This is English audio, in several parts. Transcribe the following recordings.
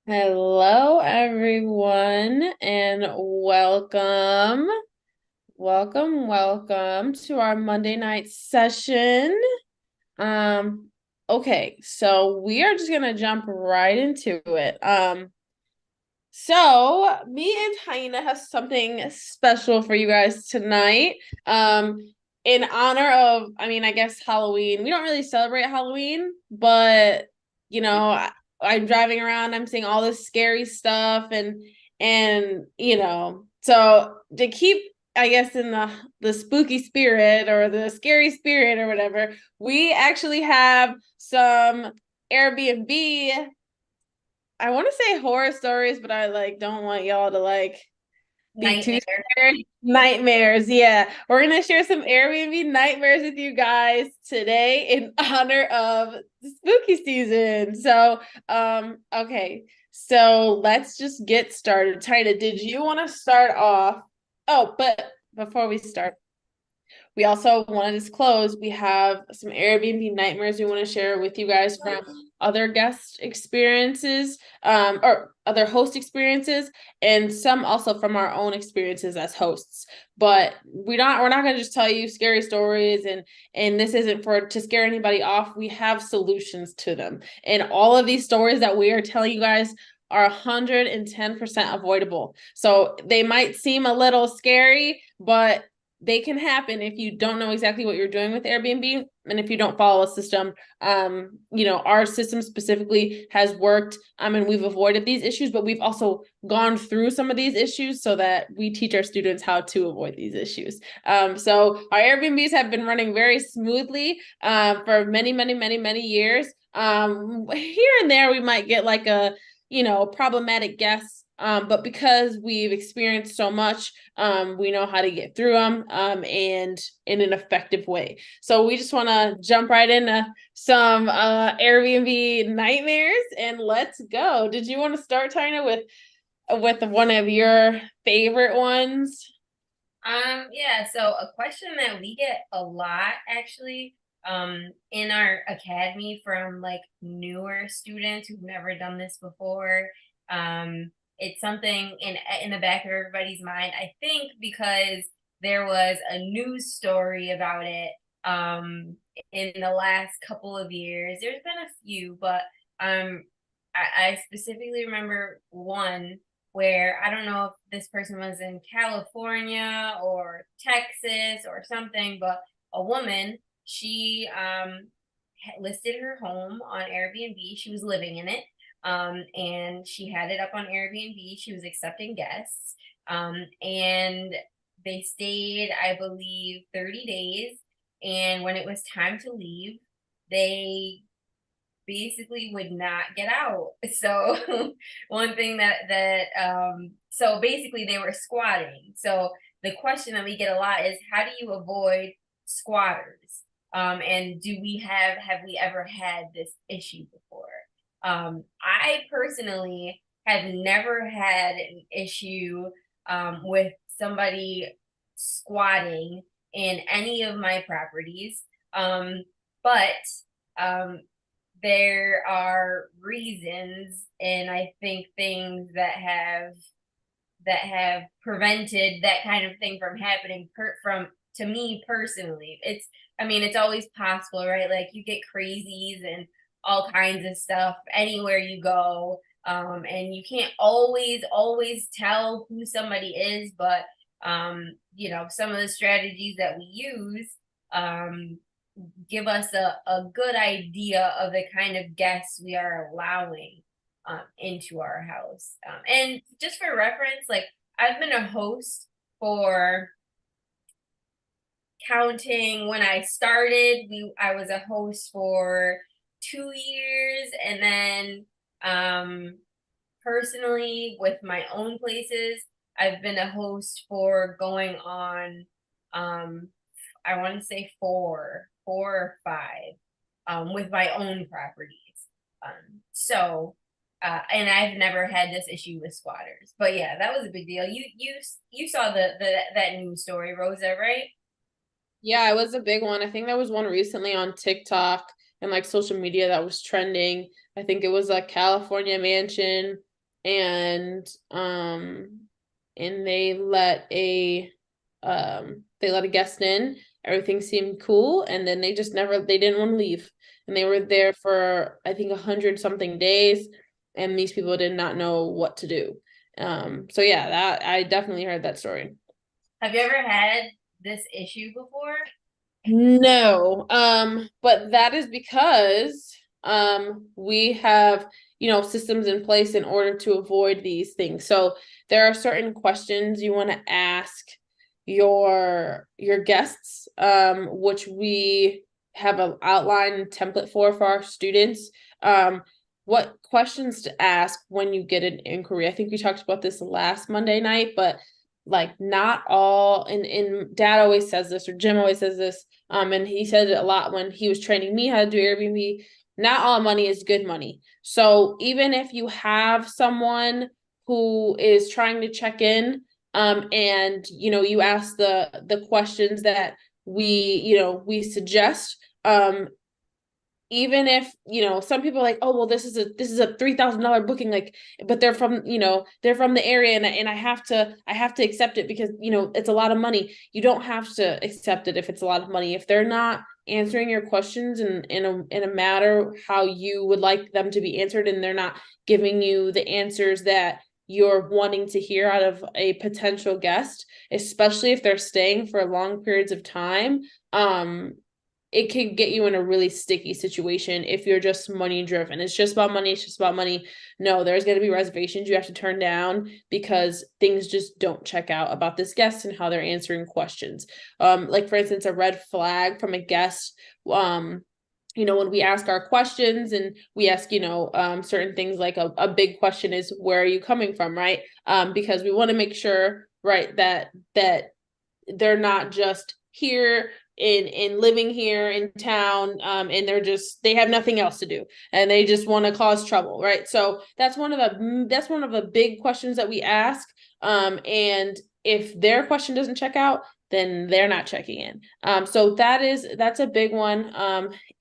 Hello, everyone, and welcome to our Monday night session. Um, okay, so we are just gonna jump right into it. So me and Taina have something special for you guys tonight. In honor of, I guess Halloween. We don't really celebrate Halloween, but I'm driving around, I'm seeing all this scary stuff and so to keep, I guess, in the spooky spirit or the scary spirit or whatever, we actually have some Airbnb. I want to say horror stories, but I don't want y'all to be too Nightmare. scared. Nightmares, yeah. We're gonna share some Airbnb nightmares with you guys today in honor of the spooky season. Okay. So let's just get started. Tina, did you want to start off? Oh, but before we start, we also want to disclose we have some Airbnb nightmares we want to share with you guys from other guest experiences, or other host experiences, and some also from our own experiences as hosts. But we're not going to just tell you scary stories and this isn't for to scare anybody off. We have solutions to them. And all of these stories that we are telling you guys are 110% avoidable. So they might seem a little scary, but they can happen if you don't know exactly what you're doing with Airbnb and if you don't follow a system. Our system specifically has worked, and we've avoided these issues, but we've also gone through some of these issues so that we teach our students how to avoid these issues. So our Airbnbs have been running very smoothly for many, many, many, many years. Here and there, we might get like a problematic guest. But because we've experienced so much, we know how to get through them, and in an effective way. So we just want to jump right into some Airbnb nightmares and let's go. Did you want to start, Tina, with one of your favorite ones? Yeah, so a question that we get a lot actually, in our academy from like newer students who've never done this before. It's something in the back of everybody's mind, I think, because there was a news story about it in the last couple of years. There's been a few, but um I specifically remember one where I don't know if this person was in California or Texas or something, but a woman, she listed her home on Airbnb. She was living in it. And she had it up on Airbnb. She was accepting guests. And they stayed, I believe, 30 days. And when it was time to leave, they basically would not get out. So one thing so basically they were squatting. So the question that we get a lot is how do you avoid squatters? And have we ever had this issue before? I personally have never had an issue with somebody squatting in any of my properties. But um, there are reasons and I think things that have prevented that kind of thing from happening from to me personally. It's always possible, right? Like you get crazies and all kinds of stuff anywhere you go. And you can't always tell who somebody is, but some of the strategies that we use um give us a good idea of the kind of guests we are allowing into our house. And just for reference, like I've been a host for counting when I started, I was a host for 2 years, and then personally with my own places, I've been a host for going on I want to say four or five, with my own properties. And I've never had this issue with squatters. But yeah, that was a big deal. You saw the that news story, Rosa, right? Yeah, it was a big one. I think there was one recently on TikTok and social media that was trending. I think it was a California mansion. and they let a guest in. Everything seemed cool, and then they didn't want to leave. And they were there for I think 100 something days, and these people did not know what to do. So yeah, that I definitely heard that story. Have you ever had this issue before? No, but that is because we have, systems in place in order to avoid these things. So there are certain questions you want to ask your guests, which we have an outline template for our students. What questions to ask when you get an inquiry. I think we talked about this last Monday night, but like not all and dad always says this, or Jim always says this, and he said it a lot when he was training me how to do Airbnb. Not all money is good money. So even if you have someone who is trying to check in, and you ask the questions that we suggest, even if some people are like, oh well, this is a $3,000 booking, like, but they're from the area, and I have to accept it because it's a lot of money. You don't have to accept it if it's a lot of money. If they're not answering your questions in a matter how you would like them to be answered, and they're not giving you the answers that you're wanting to hear out of a potential guest, especially if they're staying for long periods of time, it could get you in a really sticky situation if you're just money driven. It's just about money. It's just about money. No, there's going to be reservations you have to turn down because things just don't check out about this guest and how they're answering questions. Like for instance, a red flag from a guest. When we ask our questions and we ask, certain things, like a big question is, where are you coming from, right? Because we want to make sure, right, that they're not just here in living here in town, and they have nothing else to do and they just want to cause trouble, right? So that's one of the big questions that we ask, and if their question doesn't check out, then they're not checking in. So that's a big one,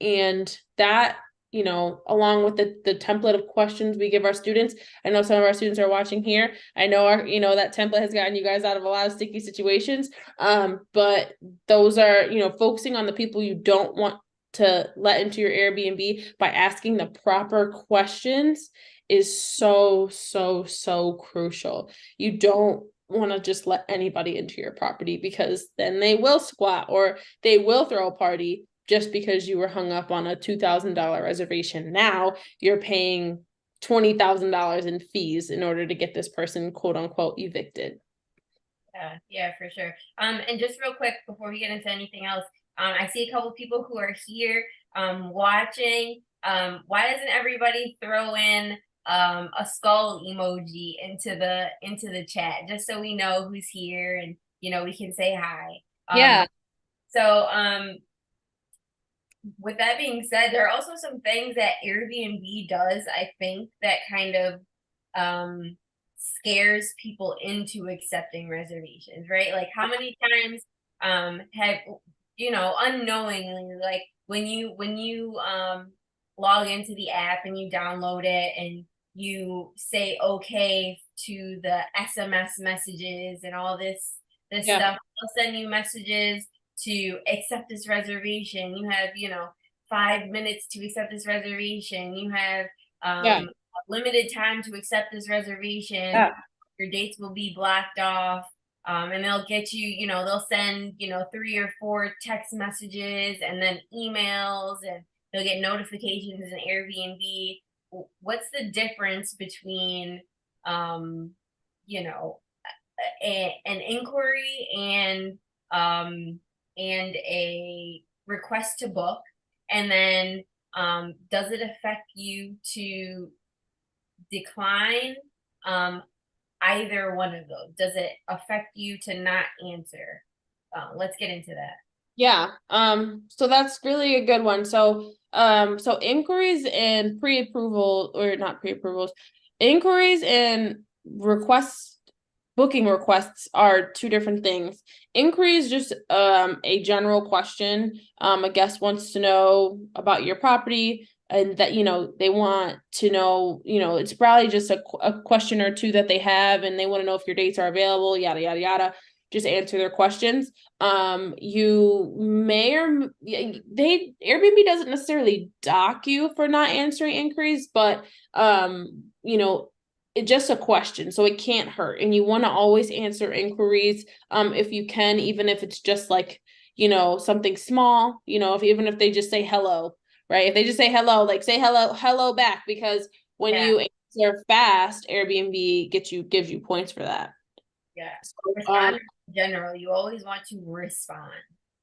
and that, along with the template of questions we give our students. I know some of our students are watching here. I know that template has gotten you guys out of a lot of sticky situations. But those are, focusing on the people you don't want to let into your Airbnb by asking the proper questions is so, so, so crucial. You don't want to just let anybody into your property, because then they will squat or they will throw a party just because you were hung up on a $2,000 reservation. Now you're paying $20,000 in fees in order to get this person, quote unquote, evicted. Yeah, for sure. And just real quick before we get into anything else, I see a couple people who are here watching. Why doesn't everybody throw in a skull emoji into the chat, just so we know who's here and we can say hi. Yeah. So with that being said, there are also some things that Airbnb does, I think, that kind of scares people into accepting reservations, right? Like how many times have unknowingly, like when you log into the app and you download it and you say okay to the SMS messages and all this Yeah. stuff, they'll send you messages to accept this reservation. You have, 5 minutes to accept this reservation. You have Yeah. limited time to accept this reservation. Yeah. Your dates will be blocked off. And they'll get you, they'll send, 3 or 4 text messages and then emails, and they'll get notifications in Airbnb. What's the difference between, you know, an inquiry and a request to book? And then does it affect you to decline either one of those? Does it affect you to not answer? Let's get into that. Yeah. So that's really a good one. So inquiries and pre-approval, or not pre-approvals, inquiries and requests, booking requests are two different things. Inquiries just a general question. A guest wants to know about your property, and that, they want to know, it's probably just a question or two that they have, and they want to know if your dates are available, yada, yada, yada. Just answer their questions. You may or Airbnb doesn't necessarily dock you for not answering inquiries, but it's just a question, so it can't hurt. And you want to always answer inquiries, if you can, even if it's just like, something small, if even if they just say hello, right? If they just say hello, like say hello back, because when Yeah. you answer fast, Airbnb gives you points for that. Yeah. So, Respond in general. You always want to respond.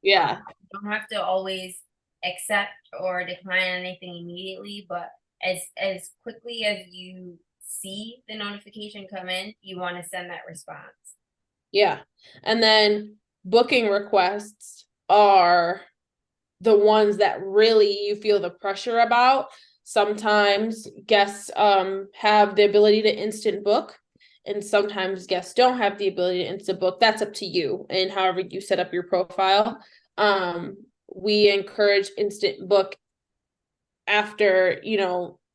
yeah. You don't have to always accept or decline anything immediately, but as quickly as you see the notification come in, you want to send that response. Yeah. And then booking requests are the ones that really you feel the pressure about. Sometimes guests have the ability to instant book, and sometimes guests don't have the ability to instant book. That's up to you and however you set up your profile. We encourage instant book after,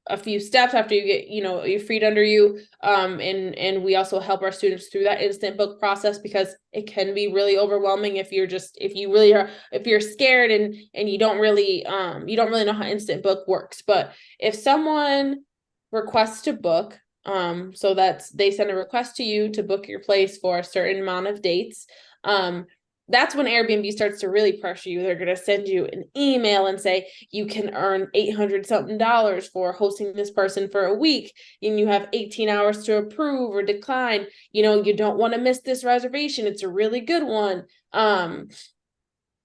a few steps after you get, your feet under you. And we also help our students through that instant book process, because it can be really overwhelming if you're scared and you don't really know how instant book works. But if someone requests to book, so they send a request to you to book your place for a certain amount of dates, that's when Airbnb starts to really pressure you. They're going to send you an email and say you can earn 800 something dollars for hosting this person for a week, and you have 18 hours to approve or decline. You don't want to miss this reservation. It's a really good one.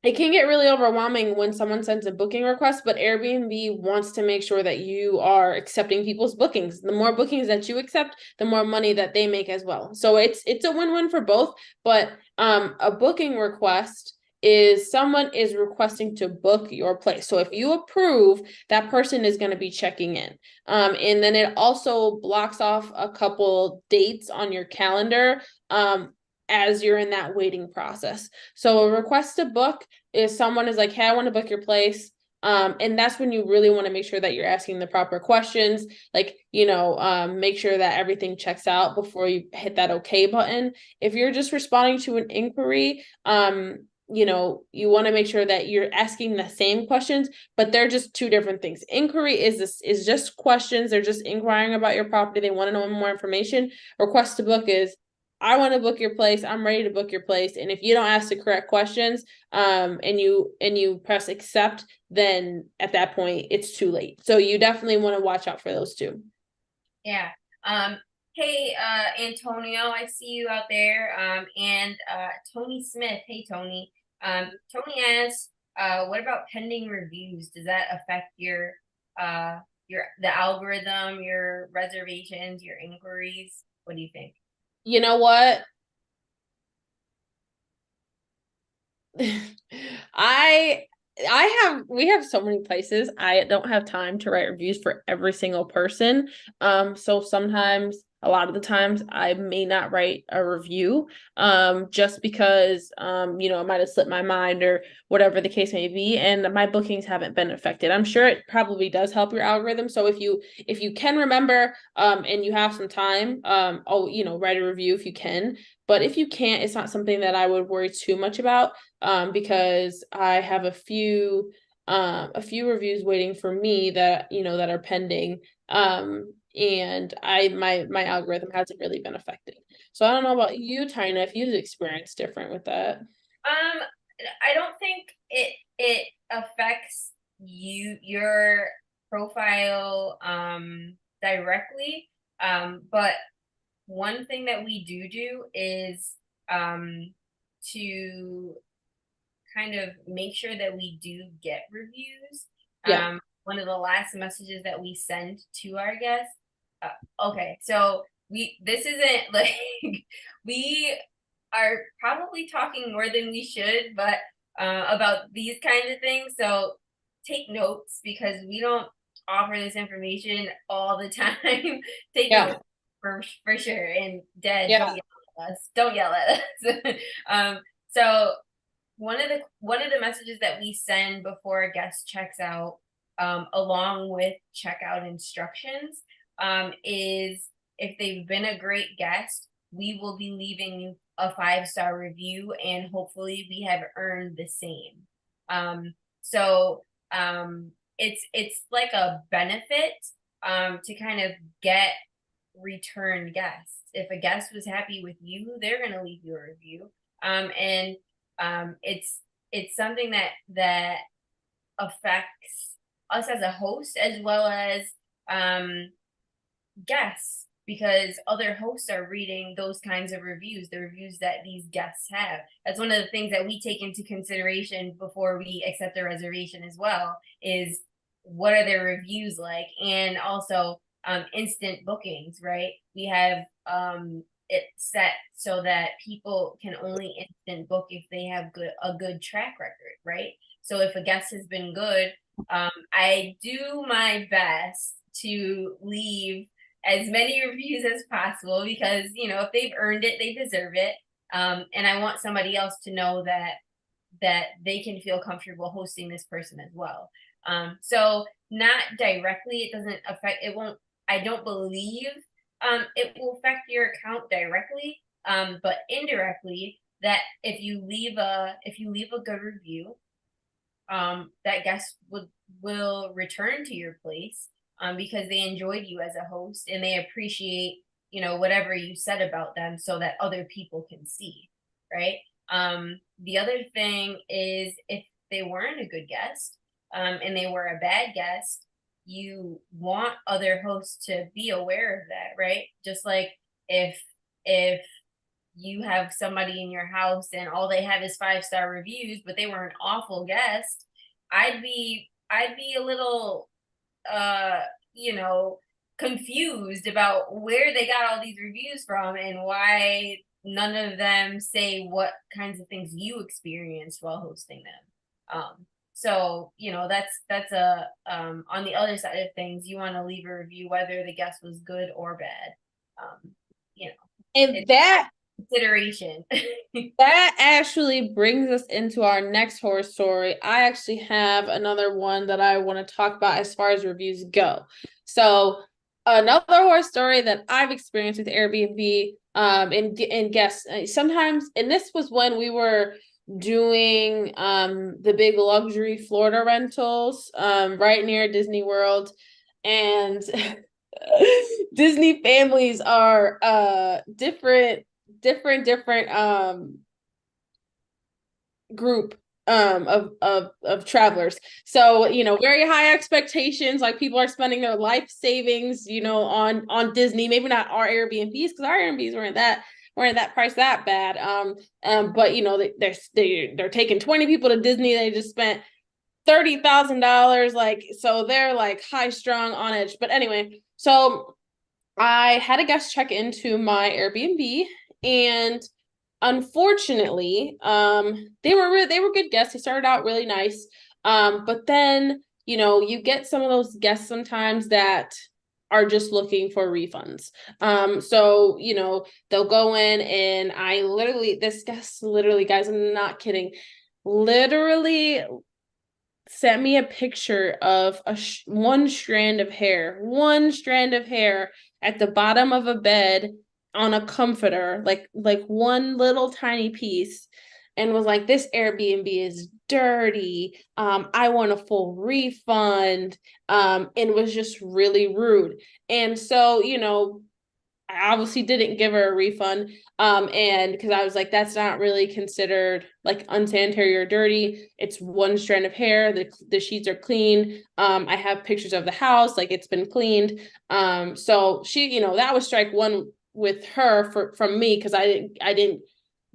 It can get really overwhelming when someone sends a booking request, but Airbnb wants to make sure that you are accepting people's bookings. The more bookings that you accept, the more money that they make as well. So it's a win-win for both. But a booking request is someone is requesting to book your place. So if you approve, that person is going to be checking in. And then it also blocks off a couple dates on your calendar, as you're in that waiting process. So a request to book is someone is like, hey, I want to book your place. And that's when you really want to make sure that you're asking the proper questions, like, make sure that everything checks out before you hit that okay button. If you're just responding to an inquiry, you want to make sure that you're asking the same questions, but they're just two different things. Inquiry is just questions. They're just inquiring about your property. They want to know more information. Request to book is, I want to book your place. I'm ready to book your place. And if you don't ask the correct questions, and you press accept, then at that point it's too late. So you definitely want to watch out for those two. Yeah. Hey, Antonio, I see you out there. And Tony Smith. Hey, Tony. Tony asks, what about pending reviews? Does that affect the algorithm, your reservations, your inquiries? What do you think? You know what? I we have so many places. I don't have time to write reviews for every single person. So sometimes, a lot of the times, I may not write a review, just because, it might have slipped my mind or whatever the case may be, and my bookings haven't been affected. I'm sure it probably does help your algorithm. So if you can remember, and you have some time, write a review if you can. But if you can't, it's not something that I would worry too much about, because I have a few reviews waiting for me that that are pending, and my algorithm hasn't really been affected. So I don't know about you, Tina, if you've experienced different with that. I don't think it affects your profile directly. But one thing that we do is to kind of make sure that we do get reviews. Yeah. One of the last messages that we send to our guests. Okay, so this isn't like we are probably talking more than we should, but about these kinds of things. So take notes, because we don't offer this information all the time. Take Yeah. notes for sure. And Dad, Yeah. don't yell at us. Don't yell at us. So one of the messages that we send before a guest checks out along with checkout instructions, is if they've been a great guest, we will be leaving you a 5-star review, and hopefully we have earned the same. So it's like a benefit to kind of get return guests. If a guest was happy with you, they're going to leave you a review. And it's something that affects us as a host as well as guests, because other hosts are reading those kinds of reviews, the reviews that these guests have. That's one of the things that we take into consideration before we accept a reservation as well, is what are their reviews like. And also instant bookings, right? We have it set so that people can only instant book if they have a good track record, right? So if a guest has been good, I do my best to leave as many reviews as possible, because if they've earned it, they deserve it. And I want somebody else to know that they can feel comfortable hosting this person as well. So not directly, it doesn't affect, it won't, I don't believe it will affect your account directly, but indirectly, that if you leave a good review, that guest will return to your place, because they enjoyed you as a host and they appreciate whatever you said about them, so that other people can see, right? The other thing is, if they weren't a good guest, and they were a bad guest, you want other hosts to be aware of that, right? Just like if you have somebody in your house and all they have is 5-star reviews, but they were an awful guest, I'd be a little uh you know confused about where they got all these reviews from and why none of them say what kinds of things you experienced while hosting them. So that's a on the other side of things, you want to leave a review whether the guest was good or bad. um you know And it's consideration. that actually brings us into our next horror story. I actually have another one that I want to talk about as far as reviews go. So, another horror story that I've experienced with Airbnb, and guests sometimes, and this was when we were doing the big luxury Florida rentals right near Disney World, and Disney families are different group of travelers. So, very high expectations, like people are spending their life savings, on Disney, maybe not our Airbnbs, because our Airbnbs weren't that price that bad. But they're taking 20 people to Disney. They just spent $30,000, like, so they're like high strung on edge. But anyway, so I had a guest check into my Airbnb, and unfortunately, they were good guests. They started out really nice, but then you get some of those guests sometimes that are just looking for refunds. So they'll go in, and this guest literally, guys, I'm not kidding, literally sent me a picture of one strand of hair at the bottom of a bed on a comforter, like one little tiny piece, and was like, "This Airbnb is dirty. I want a full refund." And was just really rude. And so, I obviously didn't give her a refund. And because I was like, that's not really considered like unsanitary or dirty. It's one strand of hair. The sheets are clean. I have pictures of the house, like it's been cleaned. So she, that was strike one with her from me, because I didn't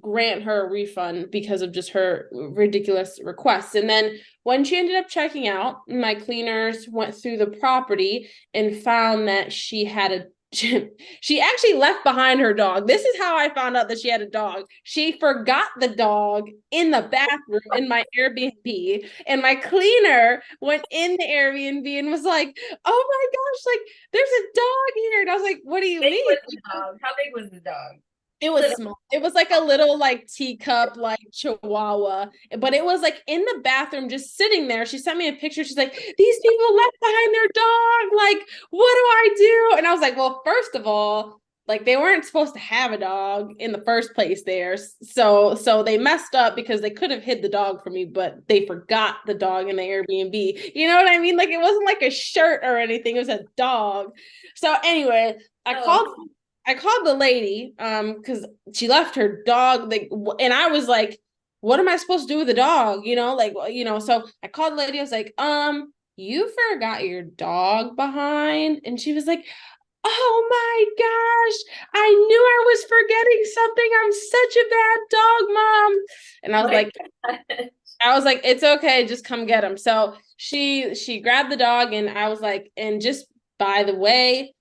grant her a refund because of just her ridiculous requests. And then when she ended up checking out, my cleaners went through the property and found that she had a she actually left behind her dog. This is how I found out that she had a dog. She forgot the dog in the bathroom in my Airbnb, and my cleaner went in the Airbnb and was like, "Oh my gosh, like there's a dog here." And I was like, "What do you Big mean?" was the dog? How big was the dog? It was So small. It was like a little like teacup, like chihuahua, but it was like in the bathroom just sitting there. She sent me a picture. She's like, these people left behind their dog. Like, what do I do? And I was like, well, first of all, like they weren't supposed to have a dog in the first place there. So they messed up because they could have hid the dog from me, but they forgot the dog in the Airbnb. You know what I mean? Like it wasn't like a shirt or anything. It was a dog. So anyway, I oh, called I called the lady because she left her dog like and I was like, what am I supposed to do with the dog? So I called the lady. I was like, you forgot your dog behind. And she was like, oh my gosh, I knew I was forgetting something. I'm such a bad dog, mom. And my I was like, it's okay, just come get him. So she grabbed the dog and I was like, and just by the way,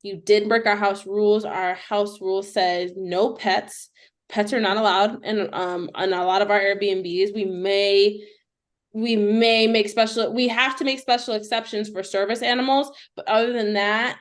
you did break our house rules. Our house rule says no pets. Pets are not allowed in a lot of our Airbnbs. We may make special we have to make special exceptions for service animals, but other than that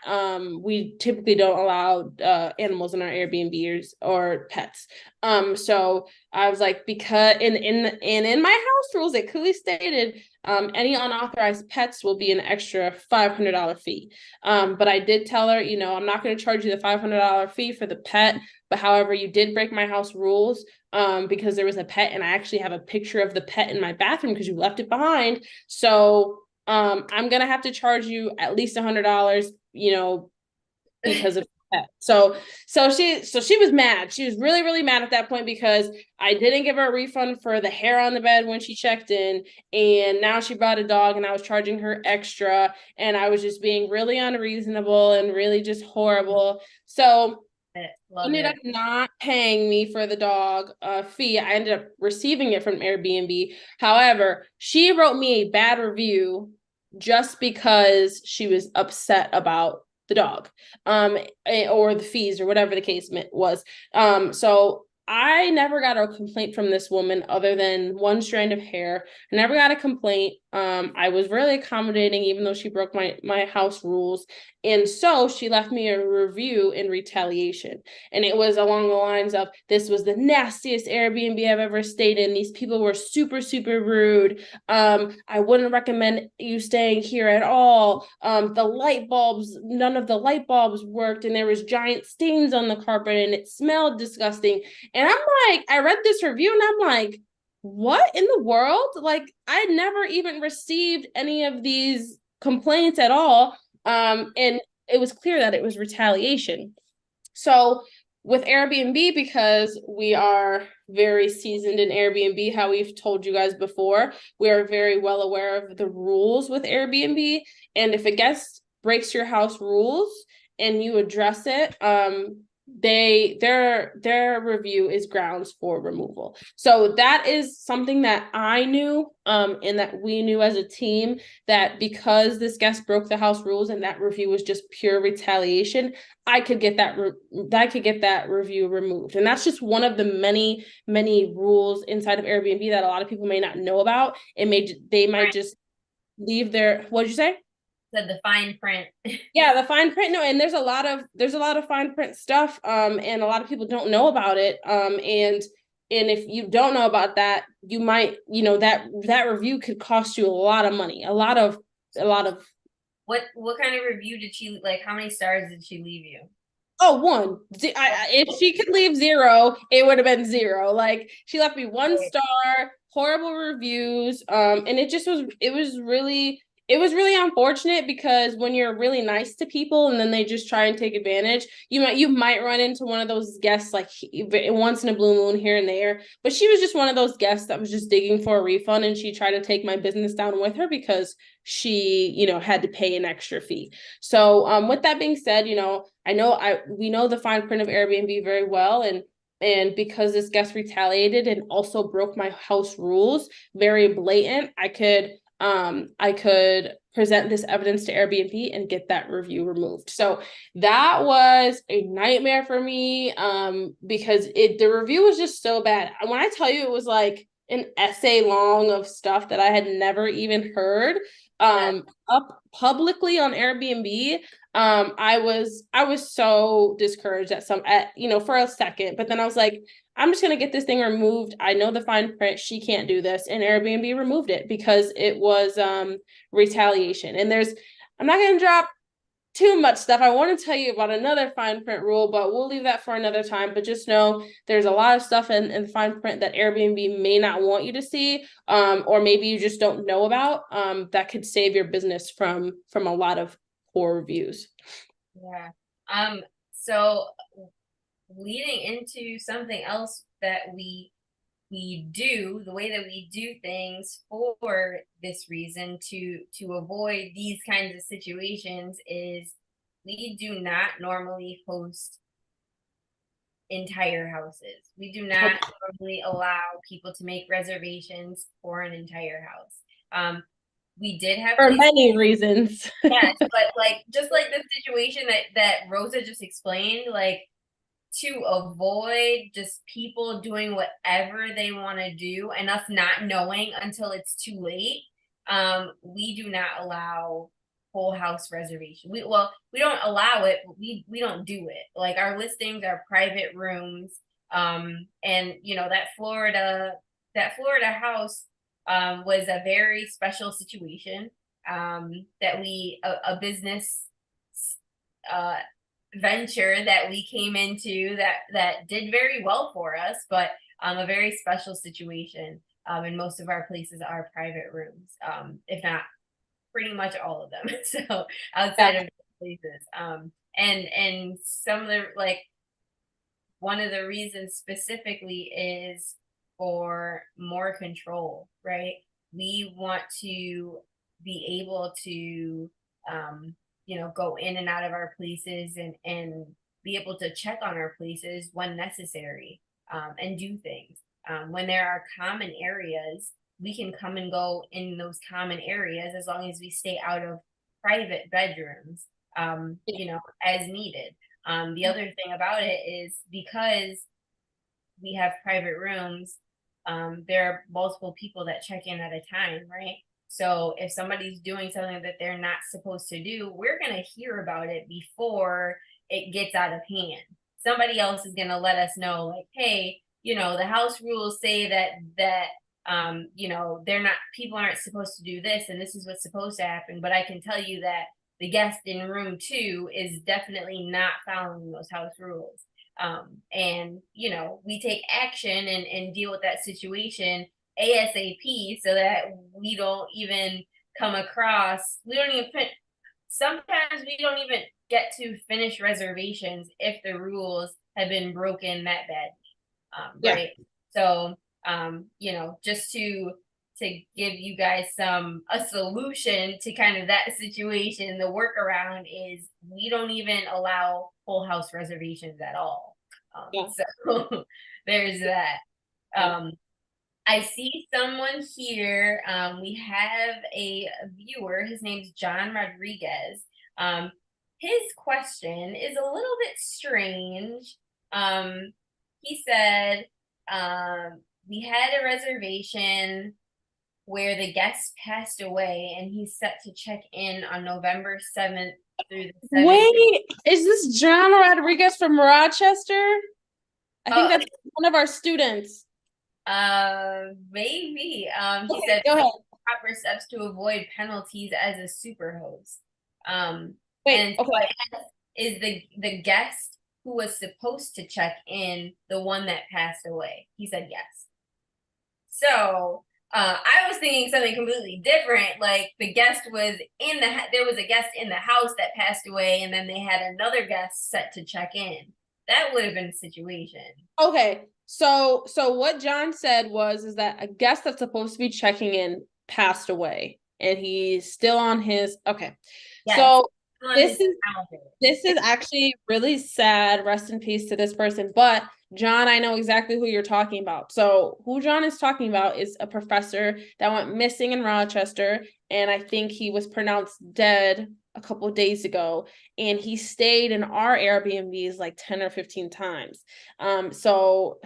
we typically don't allow animals in our Airbnbs or pets. So I was like, because in my house rules it clearly stated any unauthorized pets will be an extra $500 fee. But I did tell her, I'm not going to charge you the $500 fee for the pet, but however, you did break my house rules because there was a pet, and I actually have a picture of the pet in my bathroom because you left it behind. So I'm gonna have to charge you at least $100, because of pet. So she was mad. She was really, really mad at that point because I didn't give her a refund for the hair on the bed when she checked in, and now she brought a dog, and I was charging her extra, and I was just being really unreasonable and really just horrible. So love ended up it. not paying me for the dog fee. I ended up receiving it from Airbnb. However, she wrote me a bad review just because she was upset about the dog, or the fees or whatever the case was. So I never got a complaint from this woman other than one strand of hair. I never got a complaint. I was really accommodating, even though she broke my house rules. And so she left me a review in retaliation. And it was along the lines of, this was the nastiest Airbnb I've ever stayed in. These people were super, super rude. I wouldn't recommend you staying here at all. The light bulbs, none of the light bulbs worked, and there was giant stains on the carpet, and it smelled disgusting. And I'm like, I read this review and I'm like, what in the world? Like, I never even received any of these complaints at all. And it was clear that it was retaliation. So with Airbnb, because we are very seasoned in Airbnb, how we've told you guys before, we are very well aware of the rules with Airbnb. And if a guest breaks your house rules and you address it, their review is grounds for removal. So that is something that I knew, and that we knew as a team, that because this guest broke the house rules and that review was just pure retaliation, I could get that review removed. And that's just one of the many, many rules inside of Airbnb that a lot of people may not know about. They might just leave their, what'd you say? Said the fine print. Yeah, the fine print. No, and there's a lot of fine print stuff, and a lot of people don't know about it. And if you don't know about that, you might, that review could cost you a lot of money, a lot of. What kind of review did she like? How many stars did she leave you? Oh, one. If she could leave zero, it would have been zero. Like, she left me one Right. star, horrible reviews. And it was really unfortunate because when you're really nice to people and then they just try and take advantage, you might run into one of those guests like once in a blue moon here and there. But she was just one of those guests that was just digging for a refund, and she tried to take my business down with her because she, had to pay an extra fee. So, with that being said, we know the fine print of Airbnb very well, and because this guest retaliated and also broke my house rules, very blatant, I could present this evidence to Airbnb and get that review removed. So that was a nightmare for me, because the review was just so bad. When I tell you, it was like an essay long of stuff that I had never even heard. That, up publicly on Airbnb. I was so discouraged for a second, but then I was like, I'm just gonna get this thing removed. I know the fine print, she can't do this, and Airbnb removed it because it was retaliation. And I'm not gonna drop too much stuff. I want to tell you about another fine print rule, but we'll leave that for another time. But just know there's a lot of stuff in fine print that Airbnb may not want you to see, or maybe you just don't know about, that could save your business from a lot of poor reviews. yeah. So leading into something else that we do, the way that we do things for this reason, to avoid these kinds of situations, is we do not normally host entire houses. We do not normally allow people to make reservations for an entire house. We did have For places, many reasons. yes, but like just like the situation that Rosa just explained, like to avoid just people doing whatever they want to do and us not knowing until it's too late, we do not allow whole house reservation. We don't allow it, but we don't do it. Like our listings are private rooms. And that Florida house was a very special situation, that a business uh venture that we came into that did very well for us, but a very special situation. And most of our places are private rooms, if not pretty much all of them. So outside Yeah. of places, and some of the, like, one of the reasons specifically is for more control, right? We want to be able to, go in and out of our places, and be able to check on our places when necessary, and do things. When there are common areas, we can come and go in those common areas as long as we stay out of private bedrooms, as needed. The other thing about it is, because we have private rooms, there are multiple people that check in at a time, right? So if somebody's doing something that they're not supposed to do, we're going to hear about it before it gets out of hand. Somebody else is going to let us know, like, hey, the house rules say that they're not, people aren't supposed to do this, and this is what's supposed to happen. But I can tell you that the guest in room 2 is definitely not following those house rules. And we take action and deal with that situation ASAP, so that we don't even come across, we don't even sometimes we don't even get to finish reservations if the rules have been broken that bad. Yeah. Right. So, just to give you guys a solution to kind of that situation, the workaround is we don't even allow full house reservations at all. Yeah. So there's that. I see someone here. We have a viewer. His name's John Rodriguez. His question is a little bit strange. He said, we had a reservation where the guest passed away, and he's set to check in on November 7th through the 17th. Wait, is this John Rodriguez from Rochester? I think that's one of our students. Maybe. He Okay, said go ahead. proper steps to avoid penalties as a super host. Wait, And so okay. I asked, is the guest who was supposed to check in the one that passed away? He said yes. So I was thinking something completely different. Like there was a guest in the house that passed away, and then they had another guest set to check in. That would have been the situation. Okay. So what John said is that a guest that's supposed to be checking in passed away, and he's still on his okay. Yes. So this is actually really sad. Rest in peace to this person. But John, I know exactly who you're talking about. So, who John is talking about is a professor that went missing in Rochester, and I think he was pronounced dead a couple of days ago. And he stayed in our Airbnbs like 10 or 15 times. So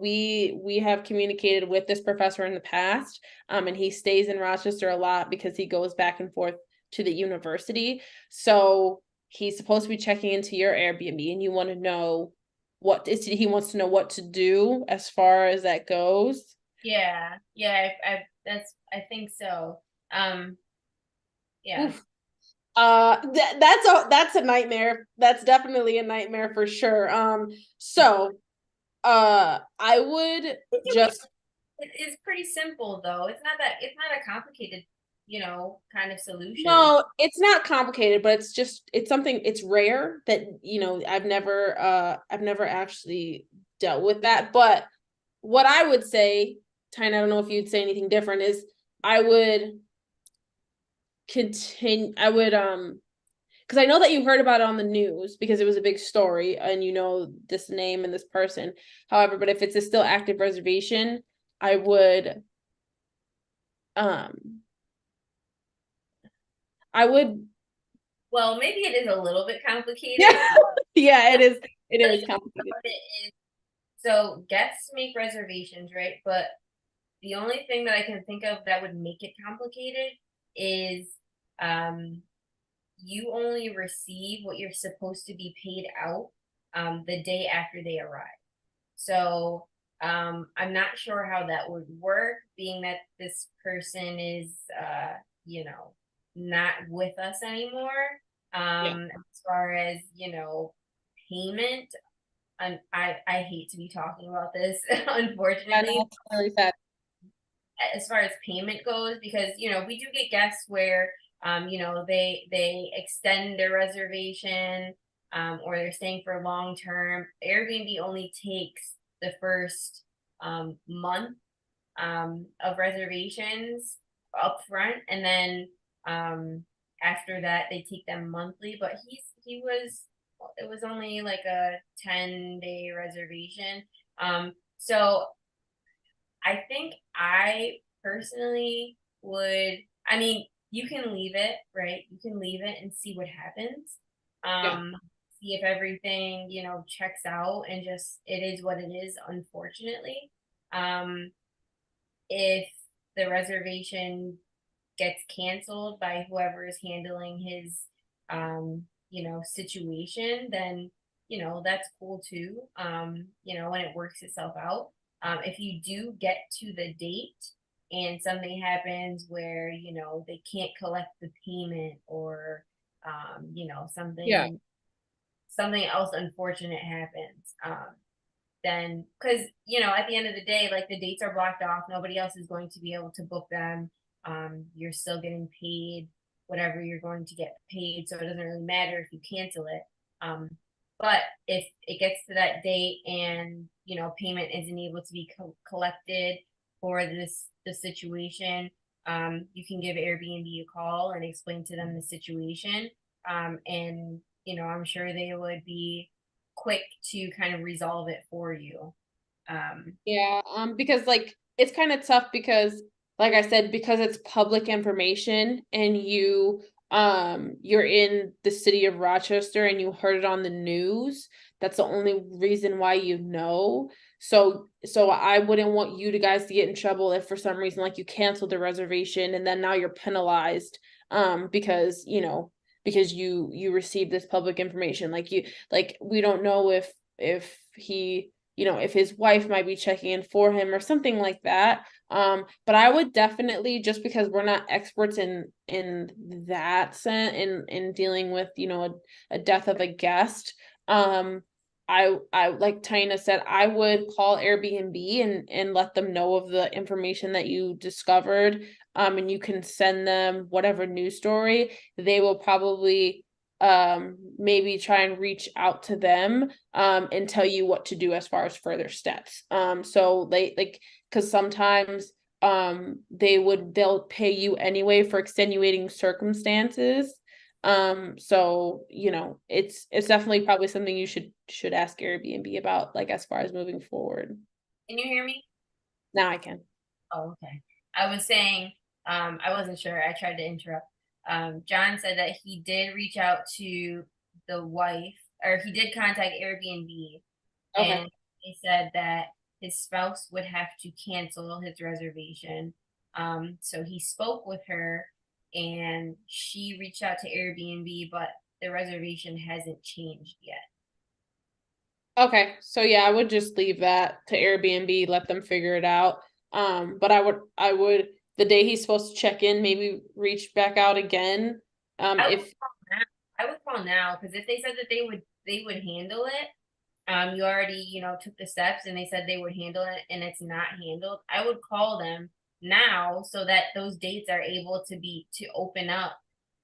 we have communicated with this professor in the past, and he stays in Rochester a lot because he goes back and forth to the university. So he's supposed to be checking into your Airbnb, and you want to know he wants to know what to do as far as that goes. Yeah, yeah, I think so. Um, yeah. Oof. That's a nightmare. That's definitely a nightmare for sure. I would just It's pretty simple though. It's not a complicated, kind of solution. no, it's not complicated, but it's something it's rare that I've never actually dealt with that. But what I would say, Tyne, I don't know if you'd say anything different, is I would continue I would because I know that you heard about it on the news because it was a big story and you know this name and this person. However, but if it's a still active reservation, I would um I would Well, maybe it is a little bit yeah. complicated. Yeah, it But is complicated. so guests make reservations, right? But the only thing that I can think of that would make it complicated is um, you only receive what you're supposed to be paid out the day after they arrive. So I'm not sure how that would work, being that this person is, you know, not with us anymore. Yeah. As far as, payment, and I hate to be talking about this, Yeah, no, unfortunately, it's really sad. as far as payment goes, because we do get guests where they extend their reservation, or they're staying for long term. Airbnb only takes the first month of reservations up front, and then after that they take them monthly. But he was it was only like a 10-day reservation. So I think I personally would, I mean, you can leave it, right? You can leave it and see what happens. Yeah. Um, See if everything, checks out, and just it is what it is, unfortunately. Um, if the reservation gets canceled by whoever is handling his situation, then that's cool too. When it works itself out. If you do get to the date and something happens where they can't collect the payment, or Yeah. something else unfortunate happens, then, because at the end of the day, like, the dates are blocked off, nobody else is going to be able to book them. You're still getting paid whatever you're going to get paid, so it doesn't really matter if you cancel it. But if it gets to that date and payment isn't able to be collected for the situation, you can give Airbnb a call and explain to them the situation. And I'm sure they would be quick to kind of resolve it for you. Yeah, because like it's kind of tough because like I said, because it's public information and you're in the city of Rochester and you heard it on the news, that's the only reason why you know. So I wouldn't want you to guys to get in trouble if for some reason like you canceled the reservation and then now you're penalized because because you received this public information. Like we don't know if he if his wife might be checking in for him or something like that. But I would definitely, just because we're not experts in that sense, in dealing with, a death of a guest, I like Tina said, I would call Airbnb and let them know of the information that you discovered. And you can send them whatever news story. They will probably maybe try and reach out to them and tell you what to do as far as further steps. So they like because sometimes they'll pay you anyway for extenuating circumstances. So, it's definitely probably something you should ask Airbnb about, like as far as moving forward. Can you hear me? Now I can. Oh, okay. I was saying, I wasn't sure. I tried to interrupt. John said that he did reach out to the wife, or he did contact Airbnb, Okay. and he said that his spouse would have to cancel his reservation. So he spoke with her, and she reached out to Airbnb, but the reservation hasn't changed yet. Okay. So yeah, I would just leave that to Airbnb, let them figure it out. But I would the day he's supposed to check in, maybe reach back out again. I would If call now. I would call now because if they said that they would handle it, you already, took the steps and they said they would handle it and it's not handled, I would call them now so that those dates are able to open up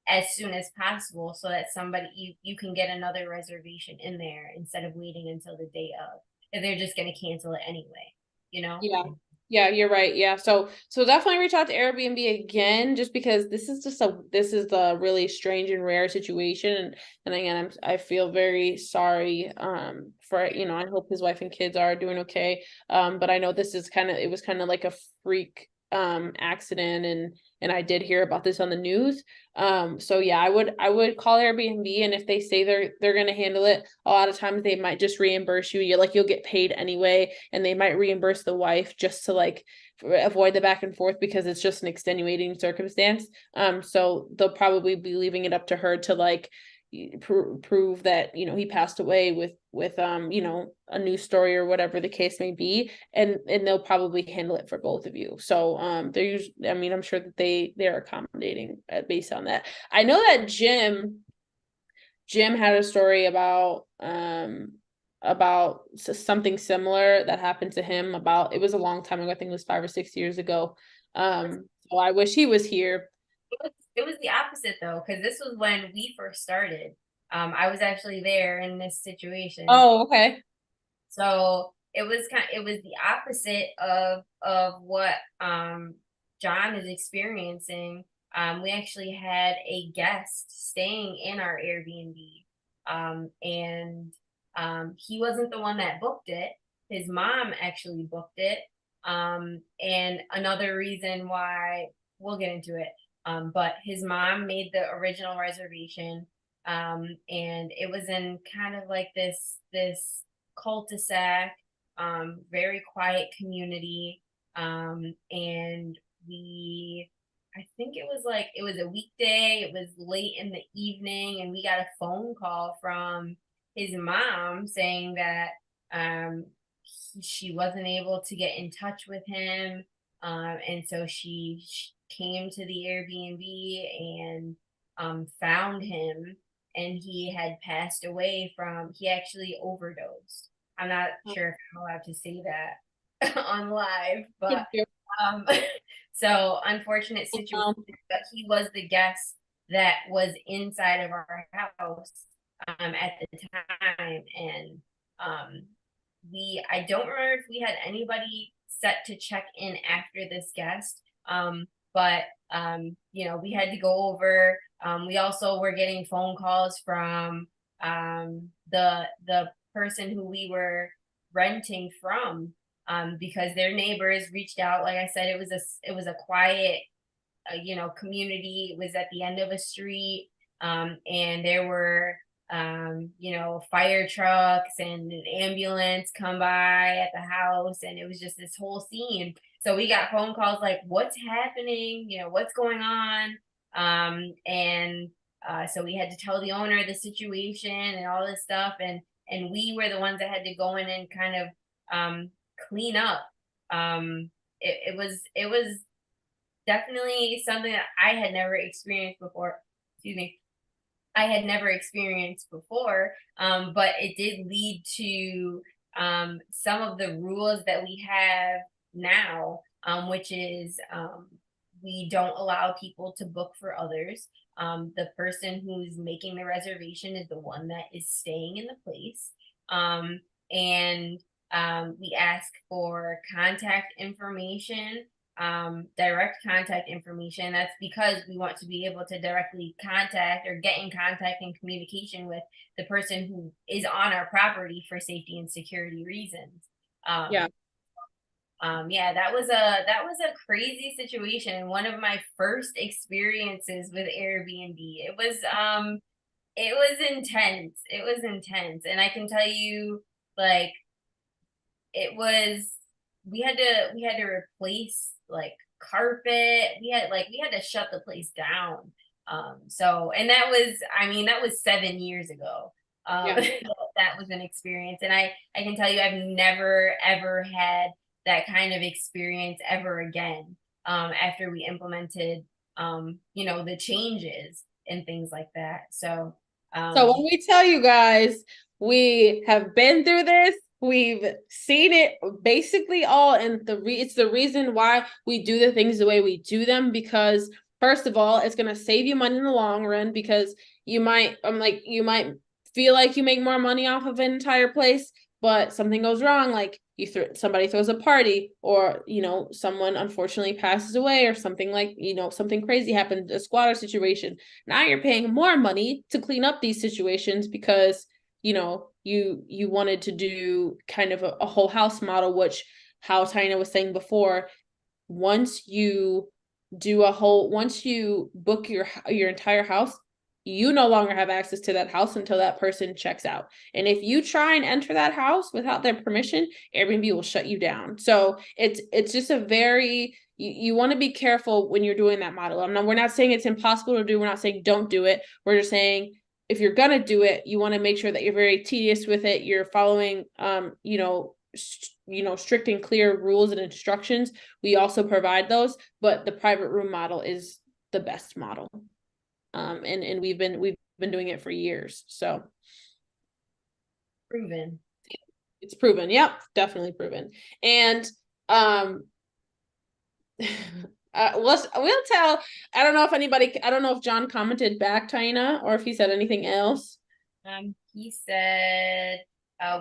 as soon as possible so that somebody you can get another reservation in there instead of waiting until the day of if they're just going to cancel it anyway, you know? Yeah. Yeah, you're right. Yeah. So definitely reach out to Airbnb again, just because this is a really strange and rare situation. And again, I feel very sorry for, I hope his wife and kids are doing okay. But I know it was kind of like a freak accident, and I did hear about this on the news. So yeah, I would call Airbnb, and if they say they're gonna handle it, a lot of times they might just reimburse you. You'll get paid anyway, and they might reimburse the wife just to like avoid the back and forth because it's just an extenuating circumstance. So they'll probably be leaving it up to her to like prove that he passed away with a news story or whatever the case may be, and they'll probably handle it for both of you. So they're usually, I mean, I'm sure that they're accommodating based on that. I know that Jim had a story about something similar that happened to him. About It was a long time ago. I think it was 5 or 6 years ago. So I wish he was here. It was the opposite though, because this was when we first started. I was actually there in this situation. Oh, okay. So it was the opposite of what John is experiencing. We actually had a guest staying in our Airbnb. And he wasn't the one that booked it. His mom actually booked it. And another reason why we'll get into it. But his mom made the original reservation. And it was in kind of like this cul-de-sac, very quiet community. And I think it was a weekday, it was late in the evening, and we got a phone call from his mom saying that she wasn't able to get in touch with him. And so she came to the Airbnb and found him, and he had passed away he actually overdosed. I'm not sure if I'm allowed to say that on live, but um, so unfortunate situation. But he was the guest that was inside of our house at the time, and um, I don't remember if we had anybody set to check in after this guest, but we had to go over. We also were getting phone calls from the person who we were renting from, because their neighbors reached out. Like I said, it was a quiet, community. It was at the end of a street, and there were fire trucks and an ambulance come by at the house, and it was just this whole scene. So we got phone calls like, "What's happening? What's going on?" And so we had to tell the owner the situation and all this stuff, and we were the ones that had to go in and kind of clean up. It was definitely something that I had never experienced before. Excuse me. I had never experienced before, but it did lead to some of the rules that we have now, which is we don't allow people to book for others. The person who's making the reservation is the one that is staying in the place. And we ask for contact information direct contact information. That's because we want to be able to directly contact or get in contact and communication with the person who is on our property for safety and security reasons. Yeah. Yeah, that was a crazy situation. One of my first experiences with Airbnb. It was intense. It was intense. And I can tell you, like, it was we had to replace like carpet. We had to shut the place down. So and that was, I mean, that was 7 years ago. Yeah. That was an experience. And I can tell you I've never ever had that kind of experience ever again. After we implemented the changes and things like that. So So when um we tell you guys, we have been through this. We've seen it basically all, and it's the reason why we do the things the way we do them. Because first of all, it's gonna save you money in the long run. Because you might feel like you make more money off of an entire place, but something goes wrong, like somebody throws a party, or someone unfortunately passes away, or something like something crazy happens, a squatter situation. Now you're paying more money to clean up these situations because you wanted to do kind of a whole house model, which, how Tina was saying before, once you book your entire house, you no longer have access to that house until that person checks out. And if you try and enter that house without their permission, Airbnb will shut you down. So it's just a very, you want to be careful when you're doing that model. We're not saying it's impossible to do. We're not saying don't do it. We're just saying if you're gonna do it, you want to make sure that you're very tedious with it. You're following strict and clear rules and instructions. We also provide those, but the private room model is the best model. And we've been doing it for years. So proven. it's proven. Yep, definitely proven. And um we'll tell. I don't know if John commented back, Tina, or if he said anything else. He said,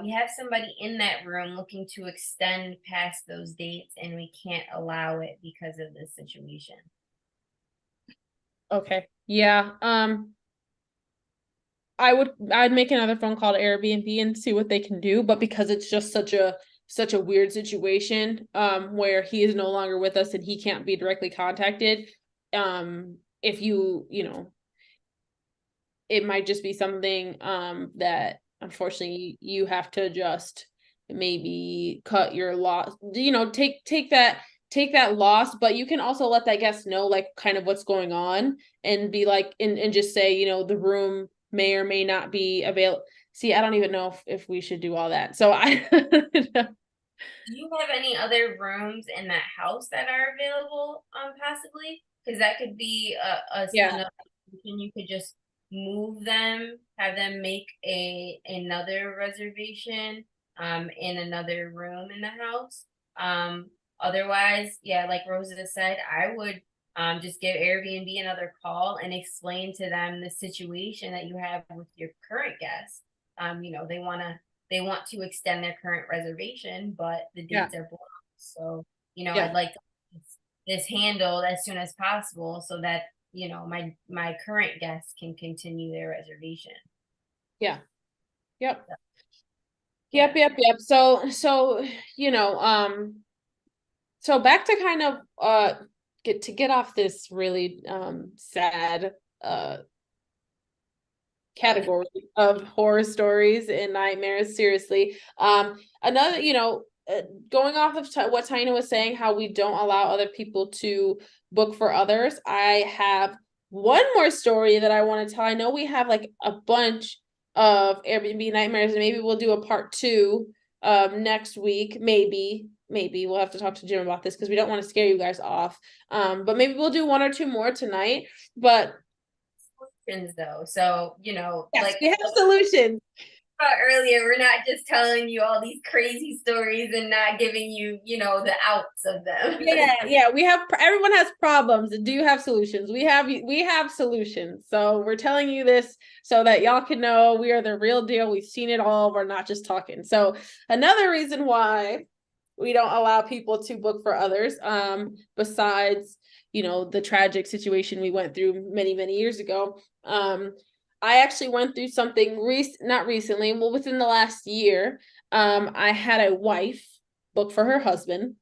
we have somebody in that room looking to extend past those dates, and we can't allow it because of this situation. Okay. Yeah. I'd make another phone call to Airbnb and see what they can do, but because it's just such a weird situation, where he is no longer with us and he can't be directly contacted, if it might just be something that unfortunately you have to just maybe cut your loss, take that loss. But you can also let that guest know, like, kind of what's going on, and be like, and just say, the room may or may not be available. See, I don't even know if we should do all that. So I Do you have any other rooms in that house that are available, possibly? Because that could be yeah, another option. You could just move them, have them make another reservation, in another room in the house. Otherwise, yeah, like Rosa said, I would just give Airbnb another call and explain to them the situation that you have with your current guests. They want to extend their current reservation, but the yeah, dates are blocked. So, yeah, I'd like this handled as soon as possible so that, my current guests can continue their reservation. yeah, yep, yep, Yeah. yep, yep. So you know so back to kind of get off this really sad uh Okay. category of horror stories and nightmares, seriously. Another, going off of what Tina was saying, how we don't allow other people to book for others, I have one more story that I want to tell. I know we have like a bunch of Airbnb nightmares, and maybe we'll do a part two next week. Maybe we'll have to talk to Jim about this because we don't want to scare you guys off. But maybe we'll do one or two more tonight. But Though, so yes, like we have solutions. about earlier, we're not just telling you all these crazy stories and not giving you, the outs of them. Yeah, we have, everyone has problems. Do you have solutions? We have solutions. So we're telling you this so that y'all can know we are the real deal. We've seen it all. We're not just talking. So another reason why we don't allow people to book for others. Besides, the tragic situation we went through many, many years ago. I actually went through something not recently, well, within the last year. I had a wife book for her husband.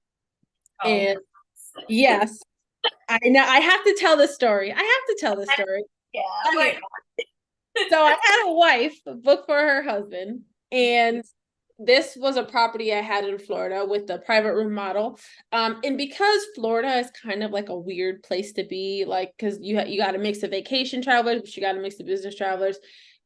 Oh, And yes, I know I have to tell this story. I have to tell this story. yeah. Okay, so I had a wife book for her husband, and this was a property I had in Florida with the private room model. And because Florida is kind of like a weird place to be, like, because you got a mix of vacation travelers, but you got a mix of business travelers.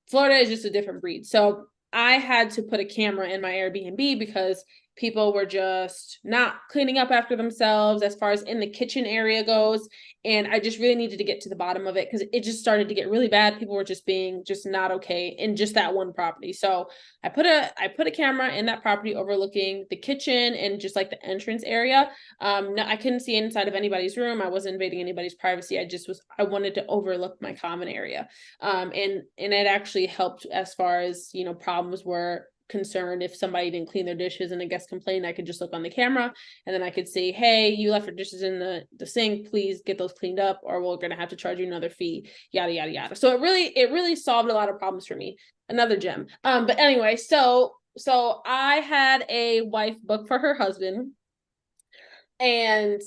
Florida is just a different breed. So I had to put a camera in my Airbnb because people were just not cleaning up after themselves as far as in the kitchen area goes. And I just really needed to get to the bottom of it because it just started to get really bad. People were just being just not okay in just that one property. So I put a camera in that property overlooking the kitchen and just like the entrance area. No, I couldn't see inside of anybody's room. I wasn't invading anybody's privacy. I wanted to overlook my common area. And it actually helped as far as, problems were concerned. If somebody didn't clean their dishes and a guest complained, I could just look on the camera and then I could say, hey, you left your dishes in the sink, please get those cleaned up, or we're going to have to charge you another fee, yada yada yada. So it really solved a lot of problems for me. Another gem. But anyway, so I had a wife book for her husband, and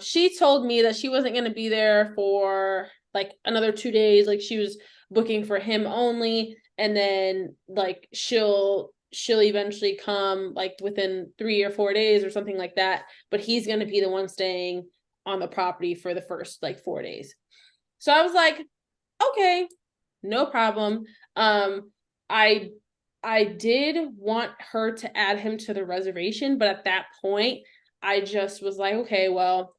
she told me that she wasn't going to be there for like another 2 days. Like, she was booking for him only, and then like she'll eventually come like within 3 or 4 days or something like that, but he's going to be the one staying on the property for the first like 4 days. So I was like, okay, no problem. I I did want her to add him to the reservation, but at that point I just was like, okay, well,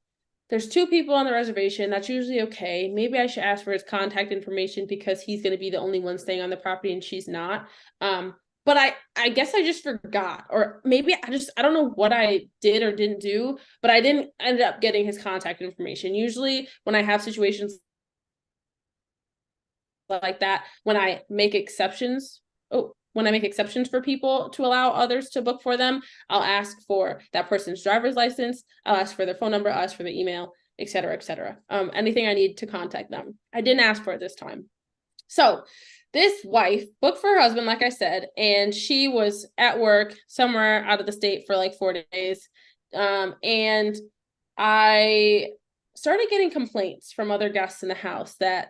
there's two people on the reservation. That's usually okay. Maybe I should ask for his contact information because he's going to be the only one staying on the property and she's not. But I guess I just forgot, or maybe I don't know what I did or didn't do, but I didn't end up getting his contact information. Usually when I have situations like that, when I make exceptions for people to allow others to book for them, I'll ask for that person's driver's license, I'll ask for their phone number, I'll ask for their email, etc., etc. Anything I need to contact them. I didn't ask for it this time. So this wife booked for her husband, like I said, and she was at work somewhere out of the state for like 4 days. And I started getting complaints from other guests in the house that,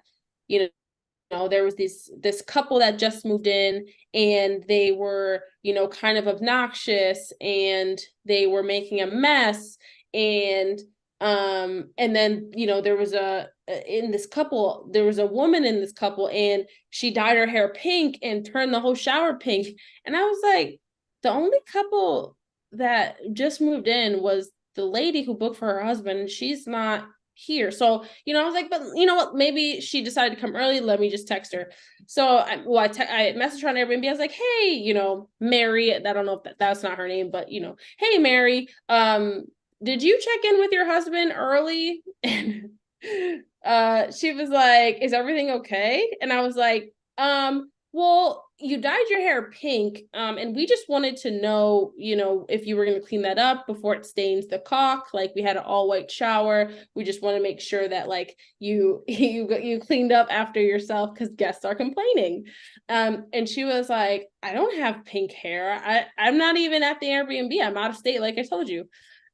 there was this couple that just moved in, and they were, kind of obnoxious, and they were making a mess. And then, there was there was a woman in this couple, and she dyed her hair pink and turned the whole shower pink. And I was like, the only couple that just moved in was the lady who booked for her husband, and she's not here. So, I was like, but you know what? Maybe she decided to come early. Let me just text her. So I messaged her on Airbnb. I was like, hey, Mary, I don't know if that's not her name, but, hey, Mary, did you check in with your husband early? And she was like, is everything okay? And I was like, well, you dyed your hair pink, and we just wanted to know, if you were going to clean that up before it stains the caulk. Like, we had an all white shower. We just want to make sure that like you you cleaned up after yourself because guests are complaining. And she was like, I don't have pink hair. I'm not even at the Airbnb. I'm out of state, like I told you.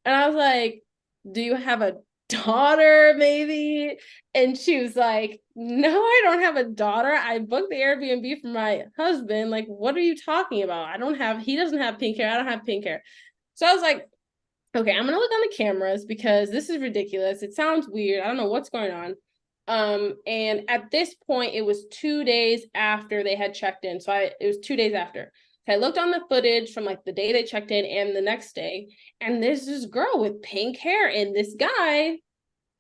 And I was like, do you have a daughter maybe? And she was like, no, I don't have a daughter. I booked the Airbnb for my husband. Like, what are you talking about? He doesn't have pink hair. I don't have pink hair. So I was like, okay, I'm gonna look on the cameras because this is ridiculous. It sounds weird. I don't know what's going on. And at this point, it was 2 days after they had checked in. It was 2 days after. So I looked on the footage from like the day they checked in and the next day, and there's this girl with pink hair and this guy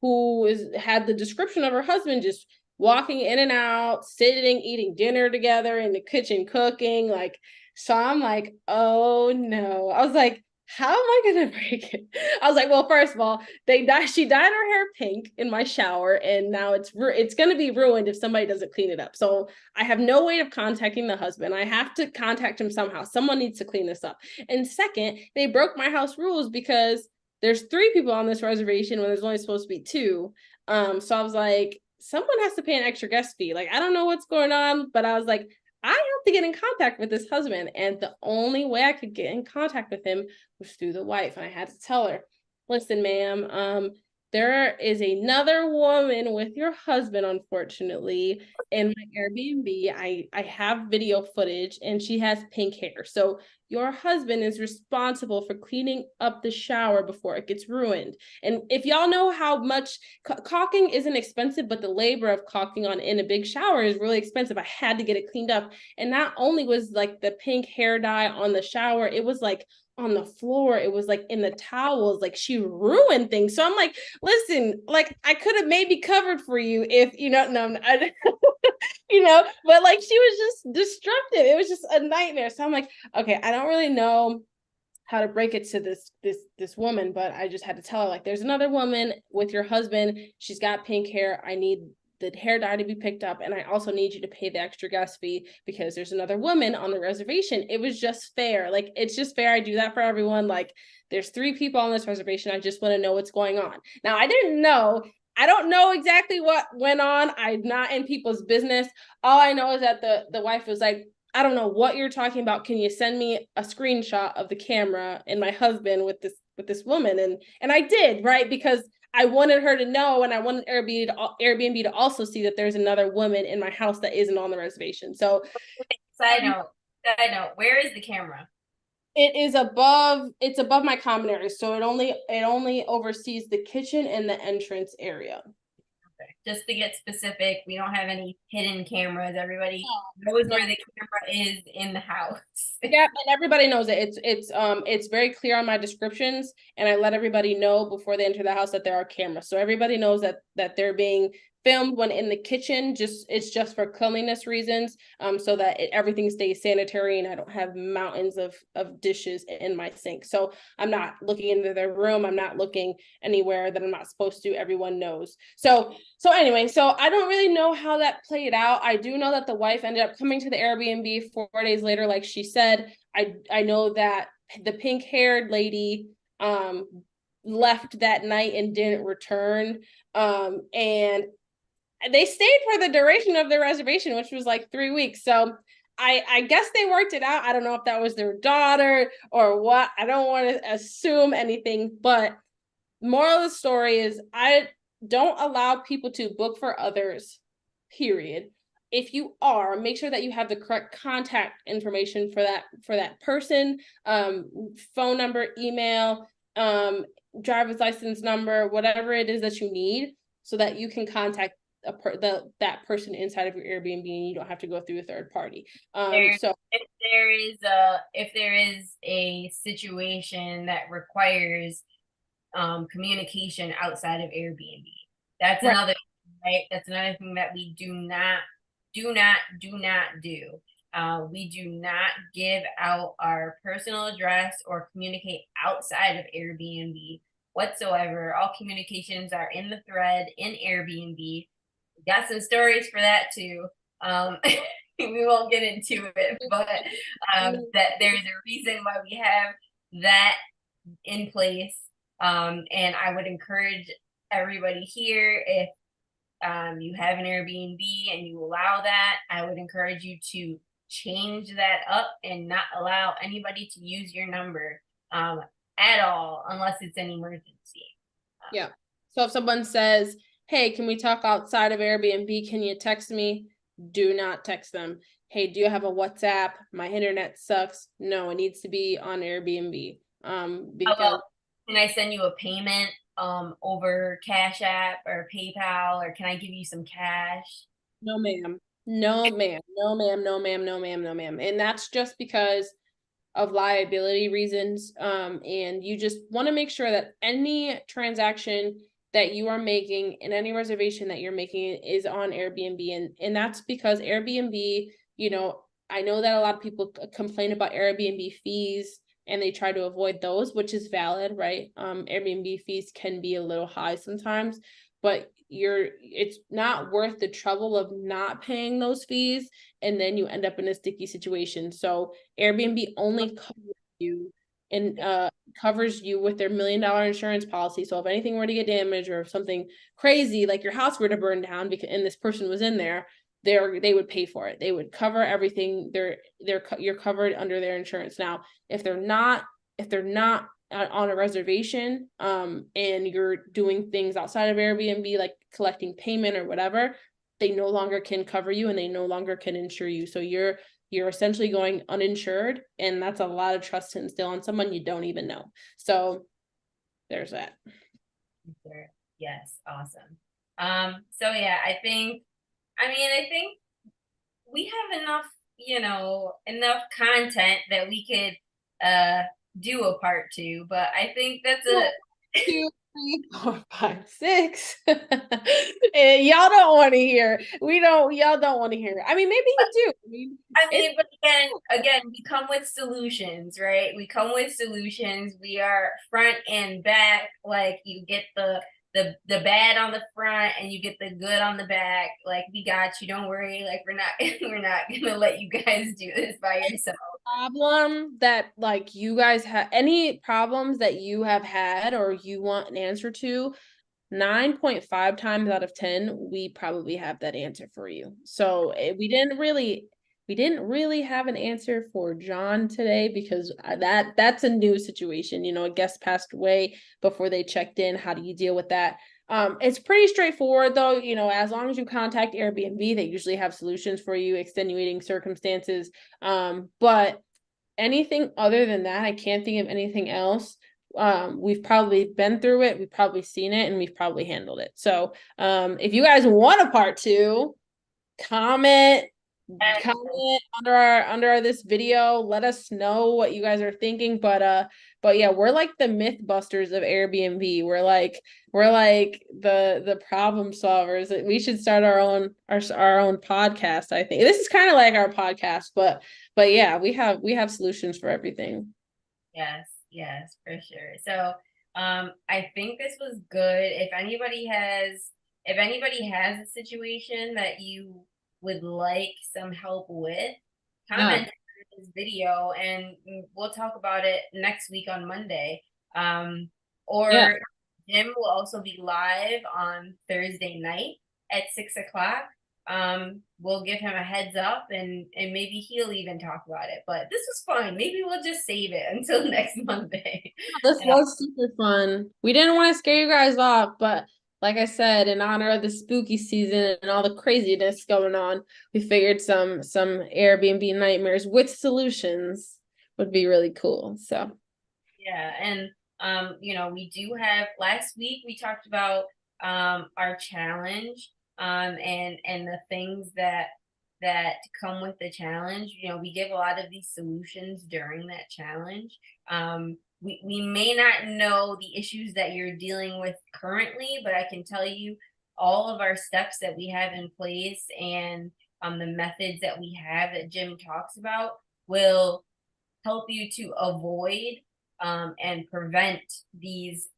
who had the description of her husband just walking in and out, sitting, eating dinner together in the kitchen, cooking. Like, so I'm like, oh no. I was like, how am I gonna break it? I was like, well, first of all, she dyed her hair pink in my shower, and now it's gonna be ruined if somebody doesn't clean it up. So I have no way of contacting the husband. I have to contact him somehow. Someone needs to clean this up. And second, they broke my house rules because there's 3 people on this reservation when there's only supposed to be 2. So I was like, someone has to pay an extra guest fee. Like, I don't know what's going on, but I was like, I have to get in contact with this husband. And the only way I could get in contact with him was through the wife. And I had to tell her, listen, ma'am, there is another woman with your husband, unfortunately, in my Airbnb. I have video footage and she has pink hair. So your husband is responsible for cleaning up the shower before it gets ruined. And if y'all know how much caulking isn't expensive, but the labor of caulking on in a big shower is really expensive. I had to get it cleaned up. And not only was like the pink hair dye on the shower, it was like on the floor, it was like in the towels, like she ruined things. So I'm like, listen, like I could have maybe covered for you if no, but like she was just destructive. It was just a nightmare. So I'm like, okay, I don't really know how to break it to this woman, but I just had to tell her, like, there's another woman with your husband. She's got pink hair. I need the hair dye to be picked up, and I also need you to pay the extra guest fee because there's another woman on the reservation. It was just fair. Like, it's just fair. I do that for everyone. Like, there's 3 people on this reservation. I just want to know what's going on. Now, I don't know exactly what went on. I'm not in people's business. All I know is that the wife was like, I don't know what you're talking about. Can you send me a screenshot of the camera and my husband with this woman? And I did, right? Because I wanted her to know, and I wanted Airbnb to also see that there's another woman in my house that isn't on the reservation. So Side note, where is the camera? it's above my common area. So it only oversees the kitchen and the entrance area. Okay. Just to get specific, we don't have any hidden cameras. Everybody knows No, where the camera is in the house. yeah, and everybody knows it. It's very clear on my descriptions, and I let everybody know before they enter the house that there are cameras. So everybody knows that they're being filmed when in the kitchen. It's just for cleanliness reasons, so that everything stays sanitary and I don't have mountains of dishes in my sink. So I'm not looking into their room. I'm not looking anywhere that I'm not supposed to. Everyone knows. So anyway, so I don't really know how that played out. I do know that the wife ended up coming to the Airbnb 4 days later, like she said. I know that the pink haired lady left that night and didn't return. And they stayed for the duration of their reservation, which was like 3 weeks. So I guess they worked it out. I don't know if that was their daughter or what. I don't want to assume anything, but moral of the story is I don't allow people to book for others, period. If you are, make sure that you have the correct contact information for that person, phone number, email, driver's license number, whatever it is that you need, so that you can contact that person inside of your Airbnb and you don't have to go through a third party. So If there is a situation that requires communication outside of Airbnb. That's right. another right. That's another thing that we do not do. We do not give out our personal address or communicate outside of Airbnb whatsoever. All communications are in the thread in Airbnb. We got some stories for that too. We won't get into it, but that there's a reason why we have that in place. And I would encourage everybody here, if you have an Airbnb and you allow that, I would encourage you to change that up and not allow anybody to use your number at all unless it's an emergency. Yeah. So if someone says, hey, can we talk outside of Airbnb? Can you text me? Do not text them. Hey, do you have a WhatsApp? My internet sucks. No, it needs to be on Airbnb. Because can I send you a payment over Cash App or PayPal, or can I give you some cash? no, ma'am. No, ma'am. No, ma'am. No, ma'am. No, ma'am. No, ma'am. And that's just because of liability reasons. And you just want to make sure that any transaction that you are making and any reservation that you're making is on Airbnb. And that's because Airbnb, I know that a lot of people complain about Airbnb fees. and they try to avoid those, which is valid, right? Airbnb fees can be a little high sometimes, but it's not worth the trouble of not paying those fees, and then you end up in a sticky situation. So Airbnb only covers you and covers you with their $1 million insurance policy. So if anything were to get damaged, or if something crazy like your house were to burn down because and this person was in there, they would pay for it. They would cover everything. You're covered under their insurance. Now, if they're not on a reservation, and you're doing things outside of Airbnb like collecting payment or whatever, they no longer can cover you and they no longer can insure you. So you're essentially going uninsured, and that's a lot of trust to instill on someone you don't even know. So there's that. Sure. Yes, awesome. So yeah, I think we have enough, enough content that we could do a part two, but I think that's a 2, 3, 4, 5, 6. And y'all don't want to hear. Y'all don't want to hear. I mean, maybe you do. but again, we come with solutions, right? We come with solutions. We are front and back. Like you get the bad on the front and you get the good on the back. Like we got you. Don't worry. Like we're not gonna let you guys do this by yourself. Problem that like you guys have, any problems that you have had or you want an answer to, 9.5 times out of 10 we probably have that answer for you. So we didn't really have an answer for John today because that's a new situation. A guest passed away before they checked in. How do you deal with that? It's pretty straightforward though. As long as you contact Airbnb, they usually have solutions for you, extenuating circumstances. But anything other than that, I can't think of anything else. We've probably been through it, we've probably seen it, and we've probably handled it. So if you guys want a part two, comment under this video. Let us know what you guys are thinking. But yeah, we're like the myth busters of Airbnb. We're like the problem solvers. We should start our own podcast. I think this is kind of like our podcast, but yeah, we have solutions for everything. Yes, for sure. So, I think this was good. If anybody has a situation that you would like some help with, Yeah. comment on this video and we'll talk about it next week on Monday. Yeah. Or Jim will also be live on Thursday night at 6 o'clock. We'll give him a heads up and maybe he'll even talk about it. But this was fun. Maybe we'll just save it until next Monday. This was super fun. We didn't want to scare you guys off, but like I said, in honor of the spooky season and all the craziness going on, we figured some Airbnb nightmares with solutions would be really cool. So Yeah, and we do have last week we talked about our challenge and the things that come with the challenge. We give a lot of these solutions during that challenge. We may not know the issues that you're dealing with currently, but I can tell you all of our steps that we have in place and the methods that we have that Jim talks about will help you to avoid and prevent these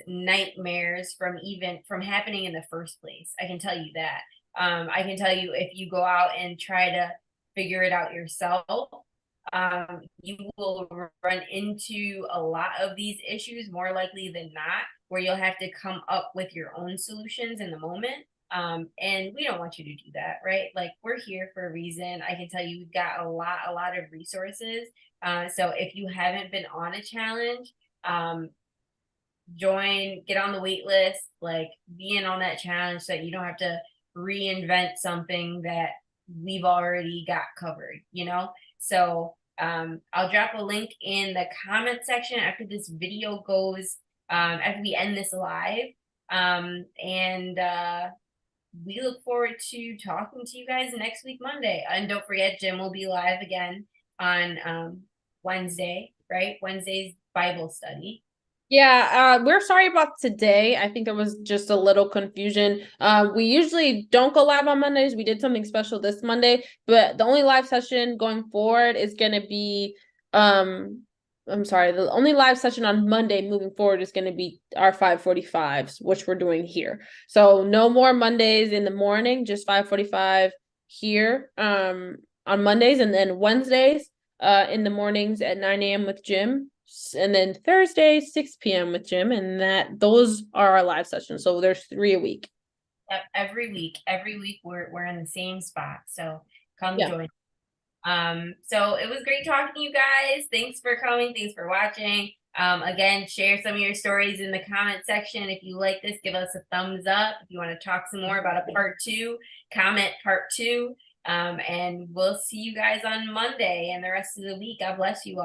nightmares from happening in the first place. I can tell you that. I can tell you if you go out and try to figure it out yourself, you will run into a lot of these issues more likely than not, where you'll have to come up with your own solutions in the moment. And we don't want you to do that, right? Like we're here for a reason. I can tell you we've got a lot of resources. So if you haven't been on a challenge, get on the wait list, like be in on that challenge so that you don't have to reinvent something that we've already got covered. So I'll drop a link in the comment section after this video goes, after we end this live. And we look forward to talking to you guys next week, Monday. And don't forget, Jim will be live again on Wednesday, right? Wednesday's Bible study. yeah, we're sorry about today. I think there was just a little confusion. We usually don't go live on Mondays. We did something special this Monday, but the only live session going forward is going to be I'm sorry, the only live session on Monday moving forward is going to be our 5:45s, which we're doing here. So no more Mondays in the morning, just 5:45 here on Mondays, and then Wednesdays in the mornings at 9 a.m. with Jim, and then Thursdays 6 p.m. with Jim, and those are our live sessions. So there's 3 a week. Every week we're in the same spot. So come Yeah. join. So it was great talking to you guys. Thanks for coming. Thanks for watching. Again, share some of your stories in the comment section. If you like this, give us a thumbs up. If you want to talk some more about a part 2, comment part 2. And we'll see you guys on Monday and the rest of the week. God bless you all.